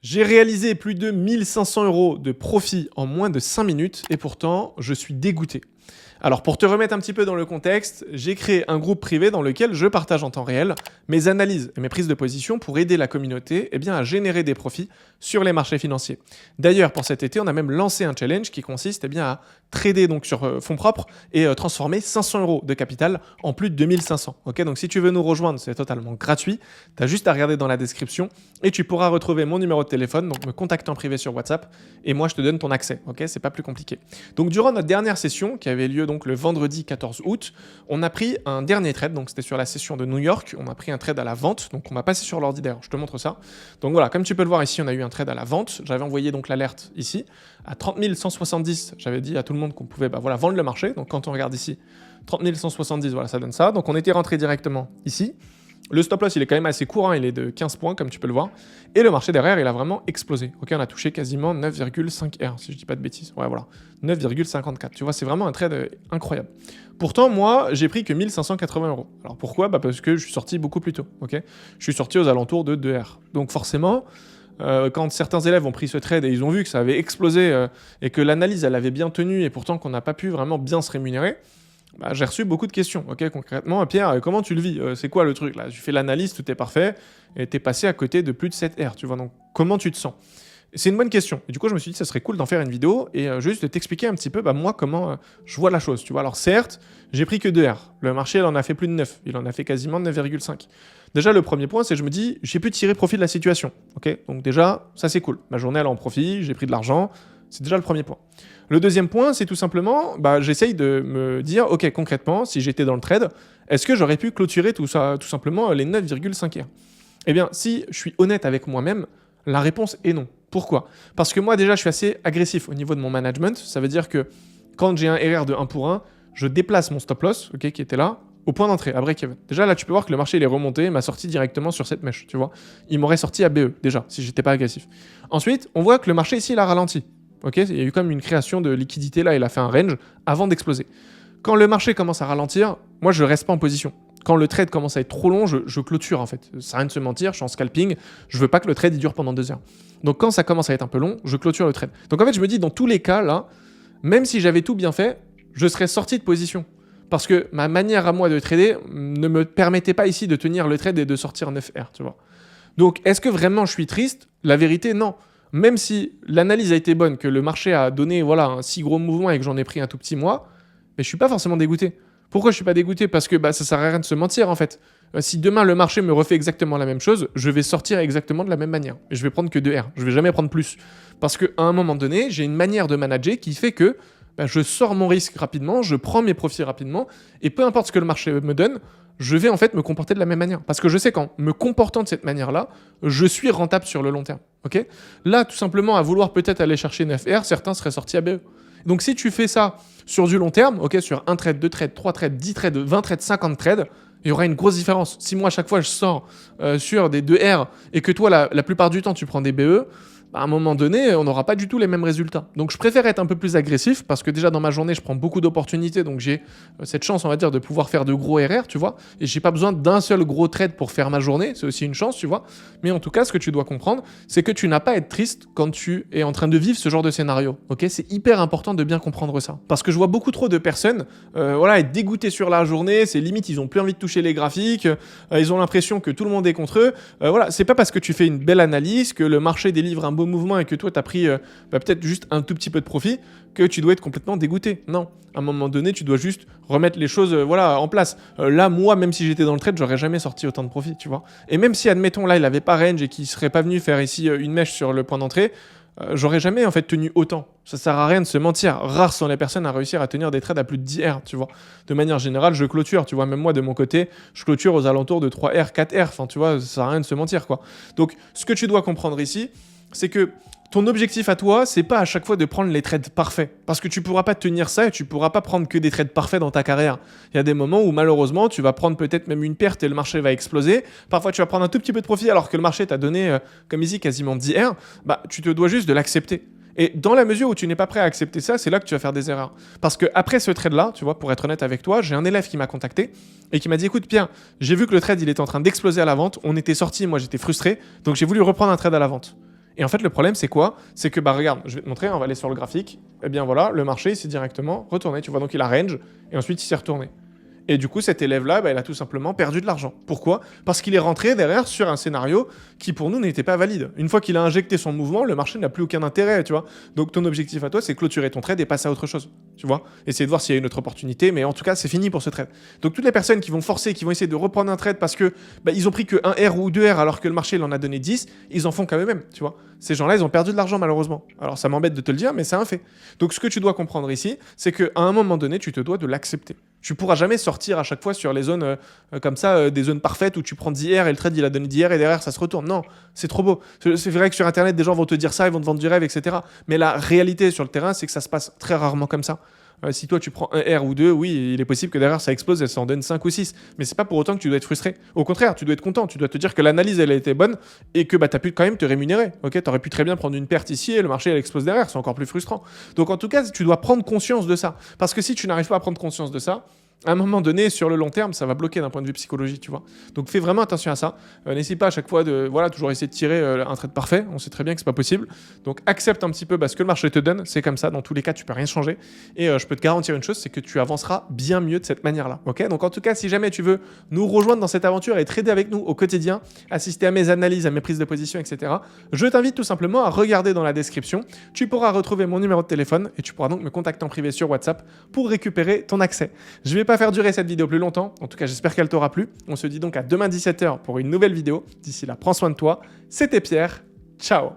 J'ai réalisé plus de 1500 € de profit en moins de 5 minutes et pourtant, je suis dégoûté. Alors pour te remettre un petit peu dans le contexte, j'ai créé un groupe privé dans lequel je partage en temps réel mes analyses et mes prises de position pour aider la communauté à générer des profits sur les marchés financiers. D'ailleurs, pour cet été, on a même lancé un challenge qui consiste à trader donc sur fonds propres et transformer 500 € de capital en plus de 2500. Ok, donc si tu veux nous rejoindre, c'est totalement gratuit. Tu as juste à regarder dans la description et tu pourras retrouver mon numéro de téléphone, donc me contacter en privé sur WhatsApp et moi je te donne ton accès. Ok, c'est pas plus compliqué. Donc durant notre dernière session qui avait lieu donc le vendredi 14 août, on a pris un dernier trade, donc c'était sur la session de New York, on a pris un trade à la vente, donc on va passer sur l'ordi d'ailleurs, je te montre ça. Donc voilà, comme tu peux le voir ici, on a eu un trade à la vente, j'avais envoyé donc l'alerte ici, à 30 170, j'avais dit à tout le monde qu'on pouvait vendre le marché, donc quand on regarde ici, 30 170, voilà, ça donne ça, donc on était rentré directement ici. Le stop loss, il est quand même assez court, il est de 15 points, comme tu peux le voir. Et le marché derrière, il a vraiment explosé. Ok, on a touché quasiment 9,5 R, si je dis pas de bêtises. Ouais, voilà. 9,54. Tu vois, c'est vraiment un trade incroyable. Pourtant, moi, j'ai pris que 1580 €. Alors pourquoi ? Parce que je suis sorti beaucoup plus tôt. Ok, je suis sorti aux alentours de 2 R. Donc forcément, quand certains élèves ont pris ce trade et ils ont vu que ça avait explosé et que l'analyse, elle avait bien tenu et pourtant qu'on n'a pas pu vraiment bien se rémunérer, j'ai reçu beaucoup de questions. Ok, concrètement, Pierre, comment tu le vis ? C'est quoi le truc là ? Tu fais l'analyse, tout est parfait, et t'es passé à côté de plus de 7 R, tu vois. Donc, comment tu te sens ? C'est une bonne question. Et du coup, je me suis dit, ça serait cool d'en faire une vidéo et juste de t'expliquer un petit peu, moi, comment je vois la chose, tu vois. Alors, certes, j'ai pris que 2 R. Le marché, il en a fait plus de 9. Il en a fait quasiment 9,5. Déjà, le premier point, c'est que je me dis, j'ai pu tirer profit de la situation. Ok, donc déjà, ça, c'est cool. Ma journée, elle est en profit, j'ai pris de l'argent. C'est déjà le premier point. Le deuxième point, c'est tout simplement, j'essaye de me dire, ok, concrètement, si j'étais dans le trade, est-ce que j'aurais pu clôturer tout simplement les 9,5 R ? Eh bien, si je suis honnête avec moi-même, la réponse est non. Pourquoi ? Parce que moi, déjà, je suis assez agressif au niveau de mon management. Ça veut dire que quand j'ai un RR de 1 pour 1, je déplace mon stop loss, ok, qui était là, au point d'entrée, à break-even. Déjà, là, tu peux voir que le marché, il est remonté, il m'a sorti directement sur cette mèche, tu vois. Il m'aurait sorti à BE, déjà, si j'étais pas agressif. Ensuite, on voit que le marché, ici, il a ralenti. Ok, il y a eu comme une création de liquidité là, il a fait un range avant d'exploser. Quand le marché commence à ralentir, moi je reste pas en position. Quand le trade commence à être trop long, je clôture en fait. Ça sert à rien de se mentir, je suis en scalping, je veux pas que le trade il dure pendant 2 heures. Donc quand ça commence à être un peu long, je clôture le trade. Donc en fait je me dis dans tous les cas là, même si j'avais tout bien fait, je serais sorti de position. Parce que ma manière à moi de trader ne me permettait pas ici de tenir le trade et de sortir 9R, tu vois. Donc est-ce que vraiment je suis triste ? La vérité non. Même si l'analyse a été bonne, que le marché a donné un si gros mouvement et que j'en ai pris un tout petit mois, mais je suis pas forcément dégoûté. Pourquoi je suis pas dégoûté ? Parce que ça sert à rien de se mentir en fait. Si demain le marché me refait exactement la même chose, je vais sortir exactement de la même manière. Et je vais prendre que 2 R. Je vais jamais prendre plus. Parce qu'à un moment donné, j'ai une manière de manager qui fait que je sors mon risque rapidement, je prends mes profits rapidement, et peu importe ce que le marché me donne, je vais en fait me comporter de la même manière. Parce que je sais qu'en me comportant de cette manière-là, je suis rentable sur le long terme. Okay ? Là, tout simplement, à vouloir peut-être aller chercher 9R, certains seraient sortis à BE. Donc si tu fais ça sur du long terme, sur un trade, 2 trades, 3 trades, 10 trades, 20 trades, 50 trades, il y aura une grosse différence. Si moi, à chaque fois, je sors sur des 2R et que toi, la plupart du temps, tu prends des BE, à un moment donné, on n'aura pas du tout les mêmes résultats. Donc je préfère être un peu plus agressif parce que déjà dans ma journée, je prends beaucoup d'opportunités, donc j'ai cette chance, on va dire, de pouvoir faire de gros RR, tu vois, et j'ai pas besoin d'un seul gros trade pour faire ma journée, c'est aussi une chance, tu vois. Mais en tout cas, ce que tu dois comprendre, c'est que tu n'as pas à être triste quand tu es en train de vivre ce genre de scénario, ok ? C'est hyper important de bien comprendre ça. Parce que je vois beaucoup trop de personnes, être dégoûtées sur la journée, c'est limite, ils ont plus envie de toucher les graphiques, ils ont l'impression que tout le monde est contre eux. C'est pas parce que tu fais une belle analyse, que le marché délivre un beau mouvement et que toi, tu as pris peut-être juste un tout petit peu de profit, que tu dois être complètement dégoûté. Non, à un moment donné, tu dois juste remettre les choses en place. Là, moi, même si j'étais dans le trade, j'aurais jamais sorti autant de profit, tu vois. Et même si, admettons, là, il avait pas range et qu'il serait pas venu faire ici une mèche sur le point d'entrée, j'aurais jamais en fait tenu autant. Ça sert à rien de se mentir. Rares sont les personnes à réussir à tenir des trades à plus de 10 R, tu vois. De manière générale, je clôture, tu vois. Même moi, de mon côté, je clôture aux alentours de 3 R, 4 R. Enfin, tu vois, ça sert à rien de se mentir, quoi. Donc, ce que tu dois comprendre ici, c'est que ton objectif à toi, c'est pas à chaque fois de prendre les trades parfaits. Parce que tu pourras pas tenir ça et tu pourras pas prendre que des trades parfaits dans ta carrière. Il y a des moments où malheureusement, tu vas prendre peut-être même une perte et le marché va exploser. Parfois, tu vas prendre un tout petit peu de profit alors que le marché t'a donné, comme ici, quasiment 10 R. Tu te dois juste de l'accepter. Et dans la mesure où tu n'es pas prêt à accepter ça, c'est là que tu vas faire des erreurs. Parce que après ce trade-là, tu vois, pour être honnête avec toi, j'ai un élève qui m'a contacté et qui m'a dit, écoute Pierre, j'ai vu que le trade il était en train d'exploser à la vente, on était sortis, moi j'étais frustré, donc j'ai voulu reprendre un trade à la vente. Et en fait, le problème, c'est quoi? C'est que, bah regarde, je vais te montrer, on va aller sur le graphique. Eh bien voilà, le marché, il s'est directement retourné. Tu vois, donc il a range, et ensuite il s'est retourné. Et du coup, cet élève-là, bah, il a tout simplement perdu de l'argent. Pourquoi? Parce qu'il est rentré derrière sur un scénario qui, pour nous, n'était pas valide. Une fois qu'il a injecté son mouvement, le marché n'a plus aucun intérêt, tu vois. Donc, ton objectif à toi, c'est clôturer ton trade et passer à autre chose, tu vois. Essayer de voir s'il y a une autre opportunité, mais en tout cas, c'est fini pour ce trade. Donc, toutes les personnes qui vont forcer, qui vont essayer de reprendre un trade parce que bah, ils ont pris que 1 R ou 2 R alors que le marché il en a donné 10, ils en font quand même, tu vois. Ces gens-là, ils ont perdu de l'argent, malheureusement. Alors, ça m'embête de te le dire, mais c'est un fait. Donc, ce que tu dois comprendre ici, c'est qu'à un moment donné, tu te dois de l'accepter. Tu pourras jamais sortir à chaque fois sur les zones comme ça, des zones parfaites où tu prends 10 R et le trade il a donné 10 R et derrière ça se retourne. Non, c'est trop beau. C'est vrai que sur internet, des gens vont te dire ça, ils vont te vendre du rêve, etc. Mais la réalité sur le terrain, c'est que ça se passe très rarement comme ça. Si toi tu prends 1 R ou 2, oui, il est possible que derrière ça explose et ça en donne 5 ou 6. Mais c'est pas pour autant que tu dois être frustré. Au contraire, tu dois être content. Tu dois te dire que l'analyse elle a été bonne et que bah, tu as pu quand même te rémunérer. Ok, tu aurais pu très bien prendre une perte ici et le marché elle explose derrière. C'est encore plus frustrant. Donc en tout cas, tu dois prendre conscience de ça. Parce que si tu n'arrives pas à prendre conscience de ça, à un moment donné, sur le long terme, ça va bloquer d'un point de vue psychologique, tu vois. Donc fais vraiment attention à ça. N'hésite pas à chaque fois de toujours essayer de tirer un trade parfait. On sait très bien que c'est pas possible. Donc accepte un petit peu ce que le marché te donne. C'est comme ça. Dans tous les cas, tu peux rien changer. Et je peux te garantir une chose, c'est que tu avanceras bien mieux de cette manière-là. Ok. Donc en tout cas, si jamais tu veux nous rejoindre dans cette aventure et trader avec nous au quotidien, assister à mes analyses, à mes prises de position, etc., je t'invite tout simplement à regarder dans la description. Tu pourras retrouver mon numéro de téléphone et tu pourras donc me contacter en privé sur WhatsApp pour récupérer ton accès. Je vais pas faire durer cette vidéo plus longtemps. En tout cas, j'espère qu'elle t'aura plu. On se dit donc à demain 17h pour une nouvelle vidéo. D'ici là, prends soin de toi. C'était Pierre. Ciao.